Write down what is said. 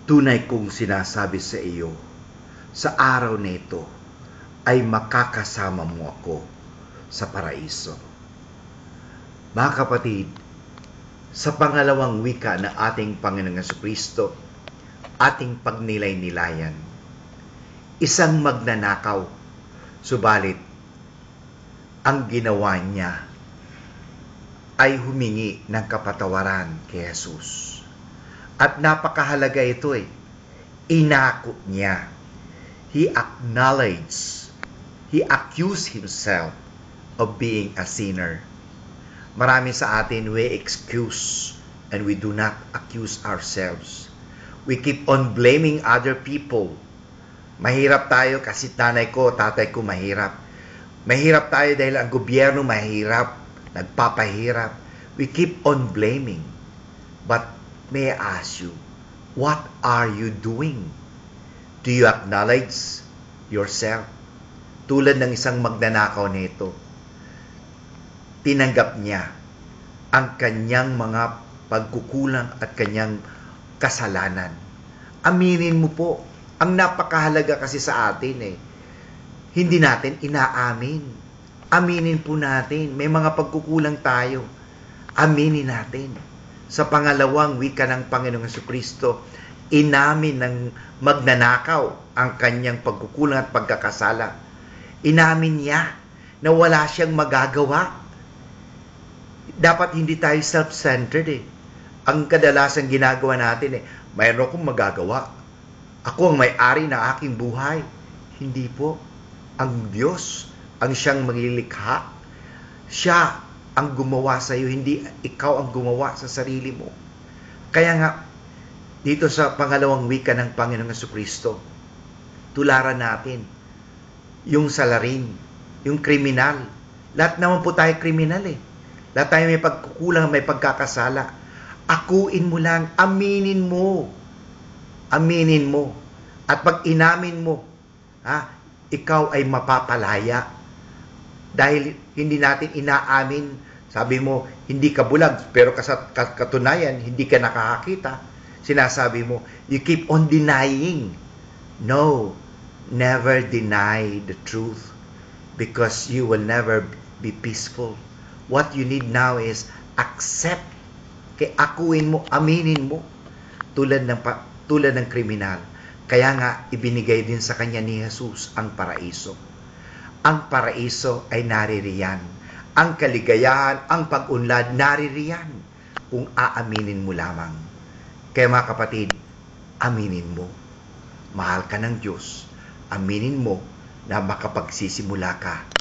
Tunay kong sinasabi sa iyo, sa araw na ito ay makakasama mo ako sa paraiso. Mga kapatid, sa pangalawang wika ng ating Panginoong Jesucristo, ating pagnilay-nilayan, isang magnanakaw, subalit ang ginawa niya ay humingi ng kapatawaran kay Jesus. At napakahalaga ito Inako niya. He acknowledged, he accused himself of being a sinner. Marami sa atin, we excuse and we do not accuse ourselves. We keep on blaming other people. Mahirap tayo kasi nanay ko, tatay ko mahirap. Mahirap tayo dahil ang gobyerno mahirap, nagpapahirap. We keep on blaming. But may I ask you, what are you doing? Do you acknowledge yourself? Tulad ng isang magnanakaw nito, tinanggap niya ang kanyang mga pagkukulang at kanyang kasalanan. Aminin mo po. Ang napakahalaga kasi sa atin hindi natin inaamin. Aminin po natin. May mga pagkukulang tayo. Aminin natin. Sa pangalawang wika ng Panginoong Jesucristo, inamin ng magnanakaw ang kanyang pagkukulang at pagkakasala. Inamin niya na wala siyang magagawa. Dapat hindi tayo self-centered Ang kadalasan ginagawa natin mayroon akong magagawa. Ako ang may-ari ng aking buhay. Hindi po. Ang Diyos ang siyang maglilikha. Siya ang gumawa sa iyo, hindi ikaw ang gumawa sa sarili mo. Kaya nga, dito sa pangalawang wika ng Panginoong Jesucristo, tularan natin yung salarin, yung kriminal. Lahat naman po tayo kriminal Lahat tayo may pagkukulang, may pagkakasala. Akuin mo lang, aminin mo. Aminin mo. At pag inamin mo, ikaw ay mapapalaya. Dahil hindi natin inaamin, sabi mo, hindi ka bulag, pero katunayan, hindi ka nakakakita. Sinasabi mo, you keep on denying. No, never deny the truth because you will never be peaceful. What you need now is accept. Kaya akuin mo, aminin mo, tulad ng kriminal. Kaya nga, ibinigay din sa kanya ni Jesus ang paraiso. Ang paraiso ay naririyan. Ang kaligayahan, ang pag-unlad, naririyan kung aaminin mo lamang. Kaya mga kapatid, aminin mo. Mahal ka ng Diyos. Aminin mo na makapagsisimula ka